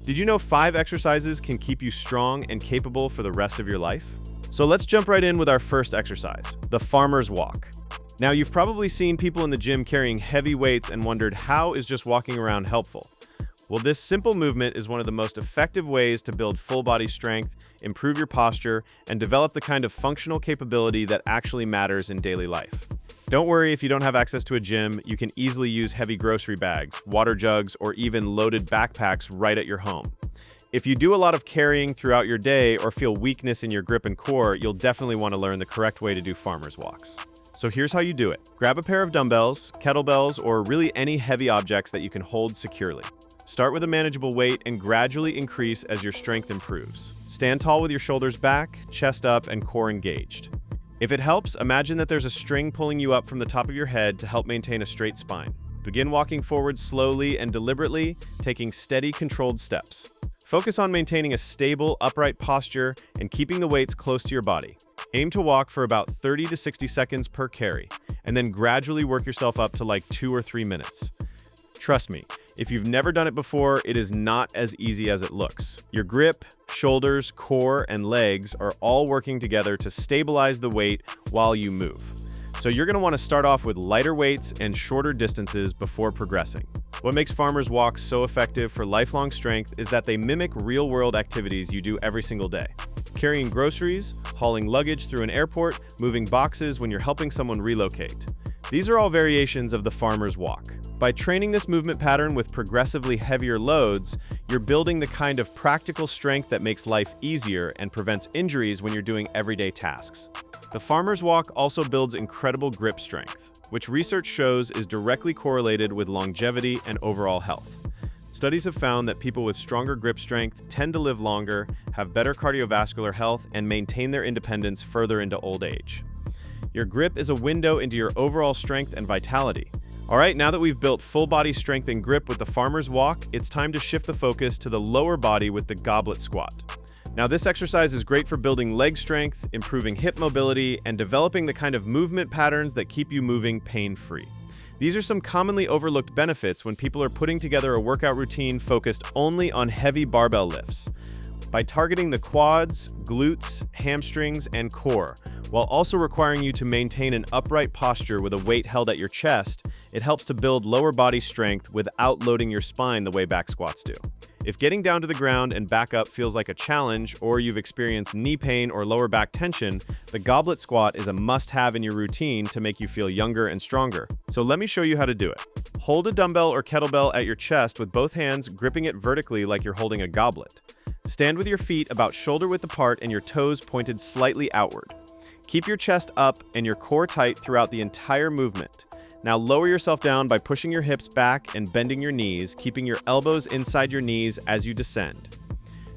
Did you know 5 exercises can keep you strong and capable for the rest of your life? So let's jump right in with our first exercise, the farmer's walk. Now, you've probably seen people in the gym carrying heavy weights and wondered, how is just walking around helpful? Well, this simple movement is one of the most effective ways to build full body strength, improve your posture, and develop the kind of functional capability that actually matters in daily life. Don't worry if you don't have access to a gym, you can easily use heavy grocery bags, water jugs, or even loaded backpacks right at your home. If you do a lot of carrying throughout your day or feel weakness in your grip and core, you'll definitely want to learn the correct way to do farmer's walks. So here's how you do it. Grab a pair of dumbbells, kettlebells, or really any heavy objects that you can hold securely. Start with a manageable weight and gradually increase as your strength improves. Stand tall with your shoulders back, chest up, and core engaged. If it helps, imagine that there's a string pulling you up from the top of your head to help maintain a straight spine. Begin walking forward slowly and deliberately, taking steady, controlled steps. Focus on maintaining a stable, upright posture and keeping the weights close to your body. Aim to walk for about 30 to 60 seconds per carry, and then gradually work yourself up to like 2 or 3 minutes. Trust me, if you've never done it before, it is not as easy as it looks. Your grip, shoulders, core, and legs are all working together to stabilize the weight while you move. So you're going to want to start off with lighter weights and shorter distances before progressing. What makes farmer's walks so effective for lifelong strength is that they mimic real-world activities you do every single day. Carrying groceries, hauling luggage through an airport, moving boxes when you're helping someone relocate. These are all variations of the farmer's walk. By training this movement pattern with progressively heavier loads, you're building the kind of practical strength that makes life easier and prevents injuries when you're doing everyday tasks. The farmer's walk also builds incredible grip strength, which research shows is directly correlated with longevity and overall health. Studies have found that people with stronger grip strength tend to live longer, have better cardiovascular health, and maintain their independence further into old age. Your grip is a window into your overall strength and vitality. All right, now that we've built full body strength and grip with the farmer's walk, it's time to shift the focus to the lower body with the goblet squat. Now, this exercise is great for building leg strength, improving hip mobility, and developing the kind of movement patterns that keep you moving pain-free. These are some commonly overlooked benefits when people are putting together a workout routine focused only on heavy barbell lifts. By targeting the quads, glutes, hamstrings, and core, while also requiring you to maintain an upright posture with a weight held at your chest, it helps to build lower body strength without loading your spine the way back squats do. If getting down to the ground and back up feels like a challenge, or you've experienced knee pain or lower back tension, the goblet squat is a must-have in your routine to make you feel younger and stronger. So let me show you how to do it. Hold a dumbbell or kettlebell at your chest with both hands gripping it vertically like you're holding a goblet. Stand with your feet about shoulder-width apart and your toes pointed slightly outward. Keep your chest up and your core tight throughout the entire movement. Now lower yourself down by pushing your hips back and bending your knees, keeping your elbows inside your knees as you descend.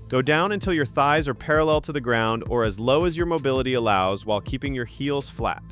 Go down until your thighs are parallel to the ground or as low as your mobility allows while keeping your heels flat.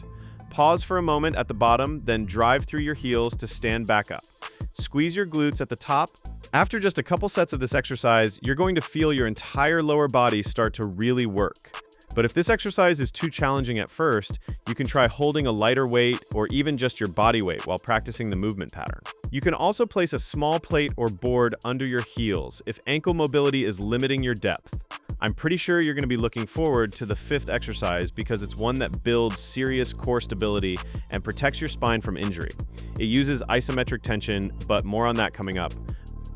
Pause for a moment at the bottom, then drive through your heels to stand back up. Squeeze your glutes at the top. After just a couple sets of this exercise, you're going to feel your entire lower body start to really work. But if this exercise is too challenging at first, you can try holding a lighter weight or even just your body weight while practicing the movement pattern. You can also place a small plate or board under your heels if ankle mobility is limiting your depth. I'm pretty sure you're going to be looking forward to the 5th exercise because it's one that builds serious core stability and protects your spine from injury. It uses isometric tension, but more on that coming up.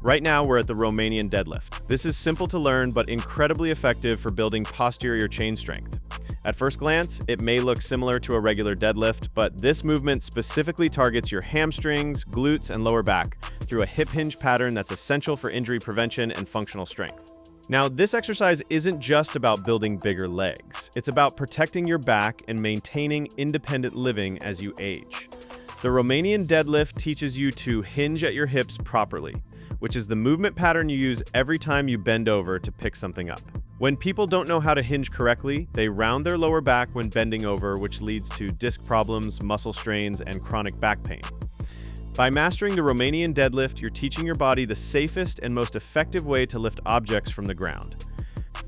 Right now, we're at the Romanian deadlift. This is simple to learn, but incredibly effective for building posterior chain strength. At first glance, it may look similar to a regular deadlift, but this movement specifically targets your hamstrings, glutes, and lower back through a hip hinge pattern that's essential for injury prevention and functional strength. Now, this exercise isn't just about building bigger legs. It's about protecting your back and maintaining independent living as you age. The Romanian deadlift teaches you to hinge at your hips properly, which is the movement pattern you use every time you bend over to pick something up. When people don't know how to hinge correctly, they round their lower back when bending over, which leads to disc problems, muscle strains, and chronic back pain. By mastering the Romanian deadlift, you're teaching your body the safest and most effective way to lift objects from the ground.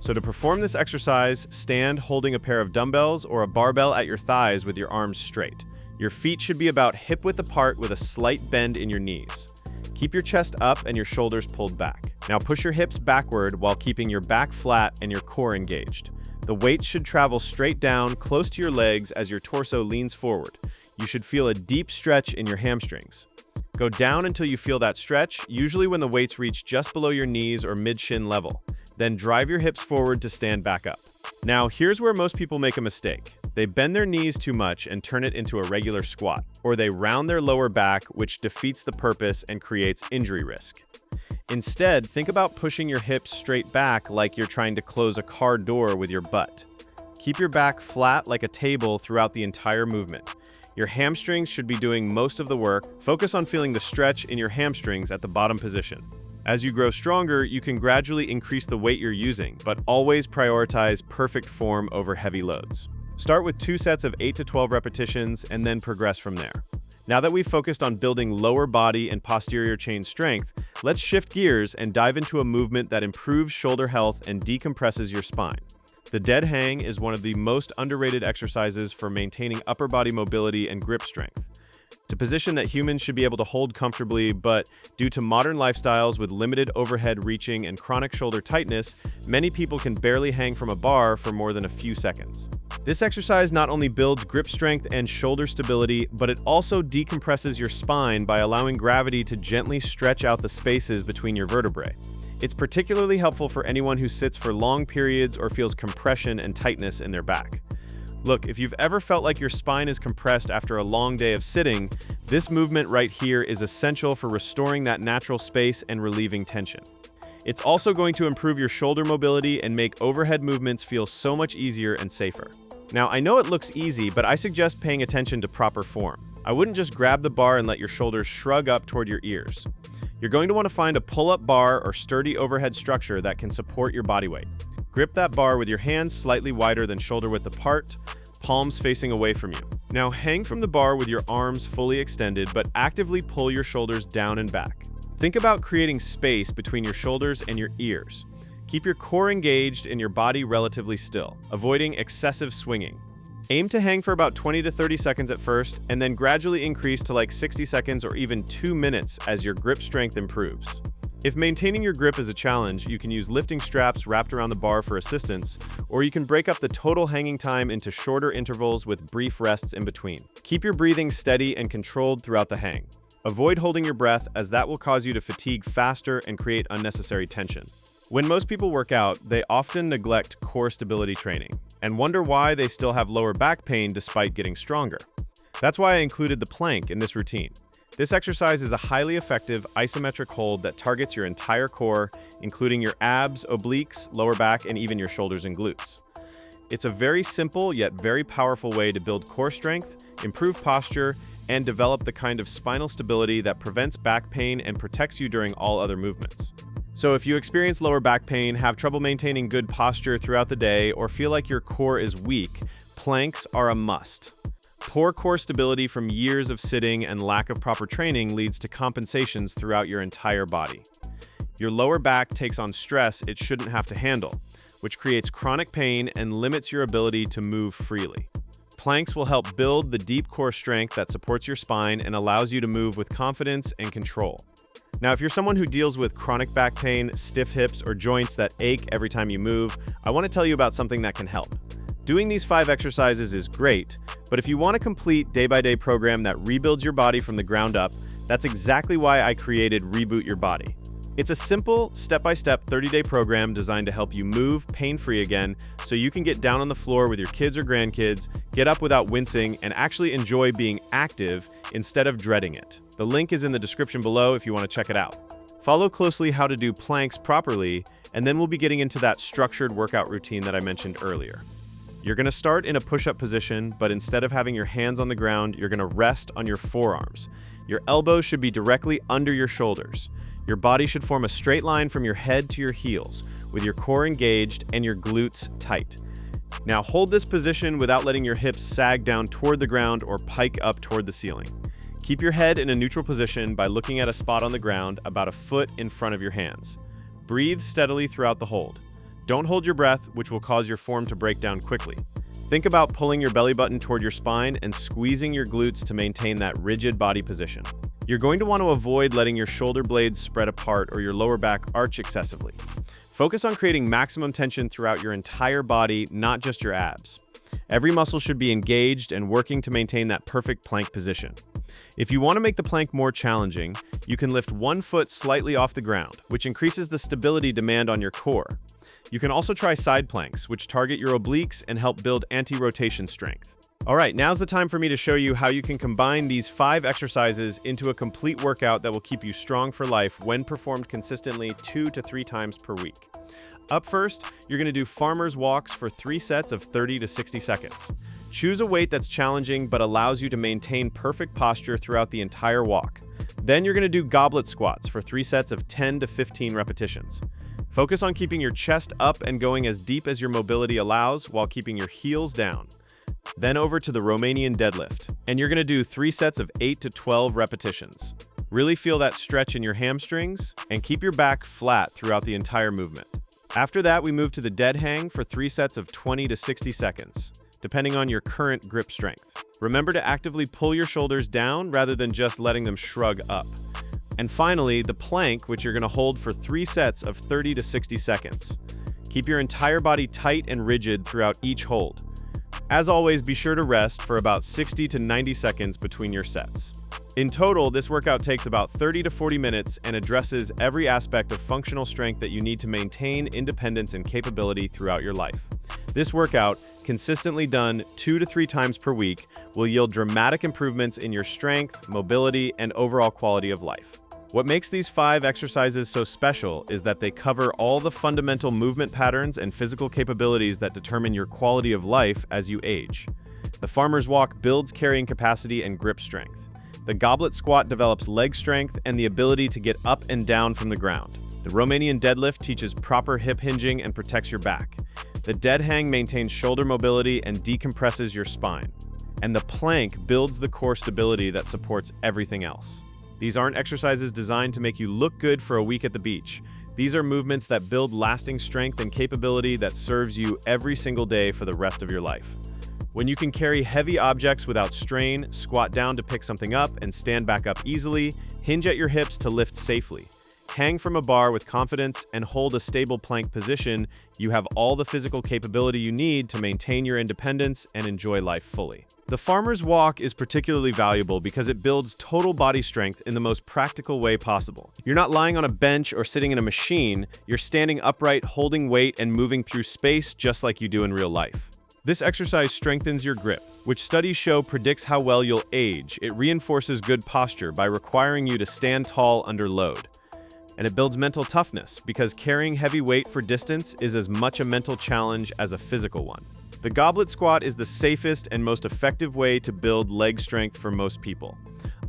So to perform this exercise, stand holding a pair of dumbbells or a barbell at your thighs with your arms straight. Your feet should be about hip-width apart with a slight bend in your knees. Keep your chest up and your shoulders pulled back. Now push your hips backward while keeping your back flat and your core engaged. The weight should travel straight down, close to your legs as your torso leans forward. You should feel a deep stretch in your hamstrings. Go down until you feel that stretch, usually when the weights reach just below your knees or mid-shin level. Then drive your hips forward to stand back up. Now, here's where most people make a mistake. They bend their knees too much and turn it into a regular squat, or they round their lower back, which defeats the purpose and creates injury risk. Instead, think about pushing your hips straight back like you're trying to close a car door with your butt. Keep your back flat like a table throughout the entire movement. Your hamstrings should be doing most of the work. Focus on feeling the stretch in your hamstrings at the bottom position. As you grow stronger, you can gradually increase the weight you're using, but always prioritize perfect form over heavy loads. Start with 2 sets of 8 to 12 repetitions and then progress from there. Now that we've focused on building lower body and posterior chain strength, let's shift gears and dive into a movement that improves shoulder health and decompresses your spine. The dead hang is one of the most underrated exercises for maintaining upper body mobility and grip strength. It's a position that humans should be able to hold comfortably, but due to modern lifestyles with limited overhead reaching and chronic shoulder tightness, many people can barely hang from a bar for more than a few seconds. This exercise not only builds grip strength and shoulder stability, but it also decompresses your spine by allowing gravity to gently stretch out the spaces between your vertebrae. It's particularly helpful for anyone who sits for long periods or feels compression and tightness in their back. Look, if you've ever felt like your spine is compressed after a long day of sitting, this movement right here is essential for restoring that natural space and relieving tension. It's also going to improve your shoulder mobility and make overhead movements feel so much easier and safer. Now, I know it looks easy, but I suggest paying attention to proper form. I wouldn't just grab the bar and let your shoulders shrug up toward your ears. You're going to want to find a pull-up bar or sturdy overhead structure that can support your body weight. Grip that bar with your hands slightly wider than shoulder width apart, palms facing away from you. Now hang from the bar with your arms fully extended, but actively pull your shoulders down and back. Think about creating space between your shoulders and your ears. Keep your core engaged and your body relatively still, avoiding excessive swinging. Aim to hang for about 20 to 30 seconds at first, and then gradually increase to like 60 seconds or even 2 minutes as your grip strength improves. If maintaining your grip is a challenge, you can use lifting straps wrapped around the bar for assistance, or you can break up the total hanging time into shorter intervals with brief rests in between. Keep your breathing steady and controlled throughout the hang. Avoid holding your breath, as that will cause you to fatigue faster and create unnecessary tension. When most people work out, they often neglect core stability training and wonder why they still have lower back pain despite getting stronger. That's why I included the plank in this routine. This exercise is a highly effective isometric hold that targets your entire core, including your abs, obliques, lower back, and even your shoulders and glutes. It's a very simple yet very powerful way to build core strength, improve posture, and develop the kind of spinal stability that prevents back pain and protects you during all other movements. So if you experience lower back pain, have trouble maintaining good posture throughout the day, or feel like your core is weak, planks are a must. Poor core stability from years of sitting and lack of proper training leads to compensations throughout your entire body. Your lower back takes on stress it shouldn't have to handle, which creates chronic pain and limits your ability to move freely. Planks will help build the deep core strength that supports your spine and allows you to move with confidence and control. Now, if you're someone who deals with chronic back pain, stiff hips, or joints that ache every time you move, I want to tell you about something that can help. Doing these 5 exercises is great, but if you want a complete day-by-day program that rebuilds your body from the ground up, that's exactly why I created Reboot Your Body. It's a simple, step-by-step 30-day program designed to help you move pain-free again so you can get down on the floor with your kids or grandkids, get up without wincing, and actually enjoy being active instead of dreading it. The link is in the description below if you want to check it out. Follow closely how to do planks properly, and then we'll be getting into that structured workout routine that I mentioned earlier. You're going to start in a push-up position, but instead of having your hands on the ground, you're going to rest on your forearms. Your elbows should be directly under your shoulders. Your body should form a straight line from your head to your heels, with your core engaged and your glutes tight. Now hold this position without letting your hips sag down toward the ground or pike up toward the ceiling. Keep your head in a neutral position by looking at a spot on the ground about a foot in front of your hands. Breathe steadily throughout the hold. Don't hold your breath, which will cause your form to break down quickly. Think about pulling your belly button toward your spine and squeezing your glutes to maintain that rigid body position. You're going to want to avoid letting your shoulder blades spread apart or your lower back arch excessively. Focus on creating maximum tension throughout your entire body, not just your abs. Every muscle should be engaged and working to maintain that perfect plank position. If you want to make the plank more challenging, you can lift one foot slightly off the ground, which increases the stability demand on your core. You can also try side planks, which target your obliques and help build anti-rotation strength. All right, now's the time for me to show you how you can combine these 5 exercises into a complete workout that will keep you strong for life when performed consistently 2 to 3 times per week. Up first, you're going to do farmer's walks for 3 sets of 30 to 60 seconds. Choose a weight that's challenging but allows you to maintain perfect posture throughout the entire walk. Then you're going to do goblet squats for 3 sets of 10 to 15 repetitions. Focus on keeping your chest up and going as deep as your mobility allows while keeping your heels down. Then over to the Romanian deadlift, and you're going to do 3 sets of 8 to 12 repetitions. Really feel that stretch in your hamstrings and keep your back flat throughout the entire movement. After that, we move to the dead hang for 3 sets of 20 to 60 seconds, depending on your current grip strength. Remember to actively pull your shoulders down rather than just letting them shrug up. And finally, the plank, which you're going to hold for 3 sets of 30 to 60 seconds. Keep your entire body tight and rigid throughout each hold. As always, be sure to rest for about 60 to 90 seconds between your sets. In total, this workout takes about 30 to 40 minutes and addresses every aspect of functional strength that you need to maintain independence and capability throughout your life. This workout, consistently done 2 to 3 times per week, will yield dramatic improvements in your strength, mobility, and overall quality of life. What makes these 5 exercises so special is that they cover all the fundamental movement patterns and physical capabilities that determine your quality of life as you age. The farmer's walk builds carrying capacity and grip strength. The goblet squat develops leg strength and the ability to get up and down from the ground. The Romanian deadlift teaches proper hip hinging and protects your back. The dead hang maintains shoulder mobility and decompresses your spine. And the plank builds the core stability that supports everything else. These aren't exercises designed to make you look good for a week at the beach. These are movements that build lasting strength and capability that serves you every single day for the rest of your life. When you can carry heavy objects without strain, squat down to pick something up and stand back up easily, hinge at your hips to lift safely, hang from a bar with confidence, and hold a stable plank position, you have all the physical capability you need to maintain your independence and enjoy life fully. The farmer's walk is particularly valuable because it builds total body strength in the most practical way possible. You're not lying on a bench or sitting in a machine, you're standing upright, holding weight, and moving through space just like you do in real life. This exercise strengthens your grip, which studies show predicts how well you'll age. It reinforces good posture by requiring you to stand tall under load. And it builds mental toughness because carrying heavy weight for distance is as much a mental challenge as a physical one. The goblet squat is the safest and most effective way to build leg strength for most people.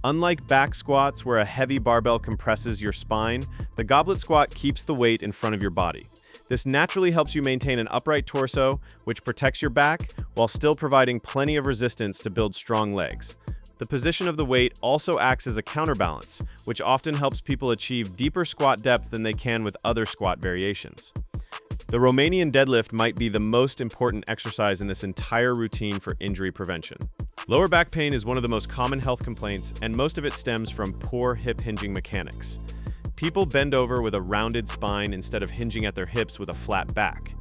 Unlike back squats where a heavy barbell compresses your spine, the goblet squat keeps the weight in front of your body. This naturally helps you maintain an upright torso, which protects your back while still providing plenty of resistance to build strong legs. The position of the weight also acts as a counterbalance, which often helps people achieve deeper squat depth than they can with other squat variations. The Romanian deadlift might be the most important exercise in this entire routine for injury prevention. Lower back pain is one of the most common health complaints, and most of it stems from poor hip hinging mechanics. People bend over with a rounded spine instead of hinging at their hips with a flat back.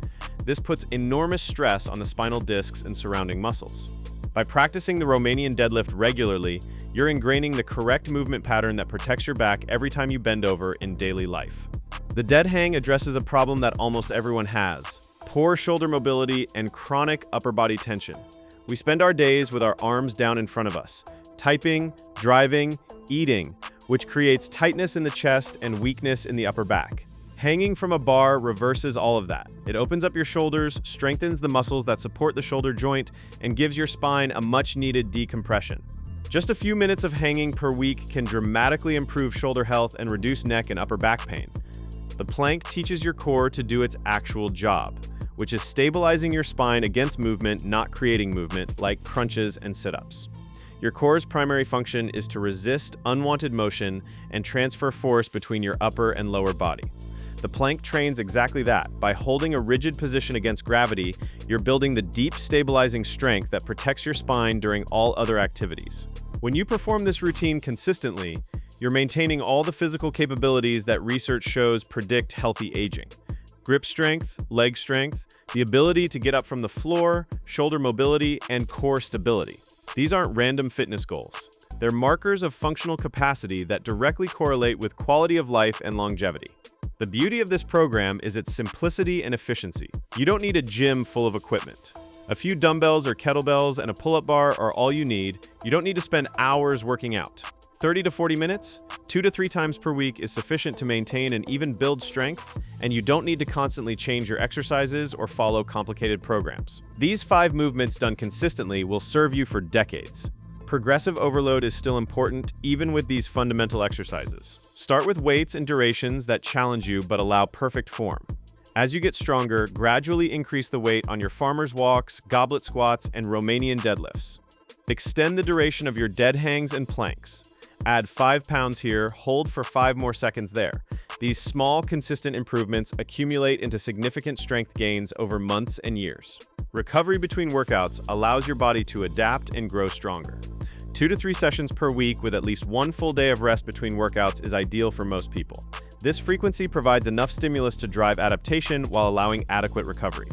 This puts enormous stress on the spinal discs and surrounding muscles. By practicing the Romanian deadlift regularly, you're ingraining the correct movement pattern that protects your back every time you bend over in daily life. The dead hang addresses a problem that almost everyone has: poor shoulder mobility and chronic upper body tension. We spend our days with our arms down in front of us, typing, driving, eating, which creates tightness in the chest and weakness in the upper back. Hanging from a bar reverses all of that. It opens up your shoulders, strengthens the muscles that support the shoulder joint, and gives your spine a much-needed decompression. Just a few minutes of hanging per week can dramatically improve shoulder health and reduce neck and upper back pain. The plank teaches your core to do its actual job, which is stabilizing your spine against movement, not creating movement, like crunches and sit-ups. Your core's primary function is to resist unwanted motion and transfer force between your upper and lower body. The plank trains exactly that. By holding a rigid position against gravity, you're building the deep, stabilizing strength that protects your spine during all other activities. When you perform this routine consistently, You're maintaining all the physical capabilities that research shows predict healthy aging. Grip strength, leg strength, the ability to get up from the floor, shoulder mobility, and core stability. These aren't random fitness goals. They're markers of functional capacity that directly correlate with quality of life and longevity. The beauty of this program is its simplicity and efficiency. You don't need a gym full of equipment. A few dumbbells or kettlebells and a pull-up bar are all you need. You don't need to spend hours working out. 30 to 40 minutes, 2 to 3 times per week is sufficient to maintain and even build strength, and you don't need to constantly change your exercises or follow complicated programs. These 5 movements done consistently will serve you for decades. Progressive overload is still important even with these fundamental exercises. Start with weights and durations that challenge you but allow perfect form. As you get stronger, gradually increase the weight on your farmer's walks, goblet squats, and Romanian deadlifts. Extend the duration of your dead hangs and planks. Add 5 pounds here, hold for 5 more seconds there. These small, consistent improvements accumulate into significant strength gains over months and years. Recovery between workouts allows your body to adapt and grow stronger. 2 to 3 sessions per week with at least 1 full day of rest between workouts is ideal for most people. This frequency provides enough stimulus to drive adaptation while allowing adequate recovery.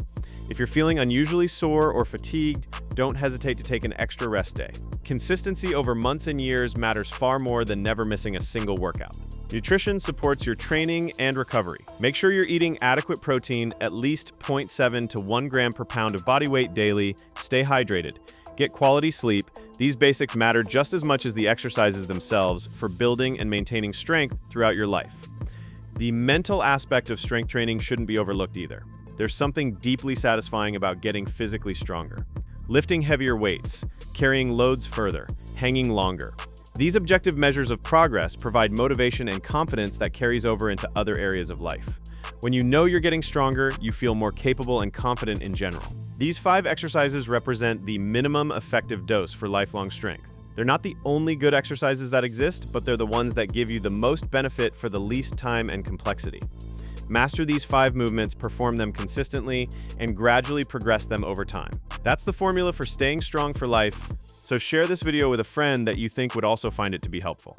If you're feeling unusually sore or fatigued, don't hesitate to take an extra rest day. Consistency over months and years matters far more than never missing a single workout. Nutrition supports your training and recovery. Make sure you're eating adequate protein, at least 0.7 to 1 gram per pound of body weight daily. Stay hydrated. Get quality sleep. These basics matter just as much as the exercises themselves for building and maintaining strength throughout your life. The mental aspect of strength training shouldn't be overlooked either. There's something deeply satisfying about getting physically stronger. Lifting heavier weights, carrying loads further, hanging longer. These objective measures of progress provide motivation and confidence that carries over into other areas of life. When you know you're getting stronger, you feel more capable and confident in general. These 5 exercises represent the minimum effective dose for lifelong strength. They're not the only good exercises that exist, but they're the ones that give you the most benefit for the least time and complexity. Master these 5 movements, perform them consistently, and gradually progress them over time. That's the formula for staying strong for life, so share this video with a friend that you think would also find it to be helpful.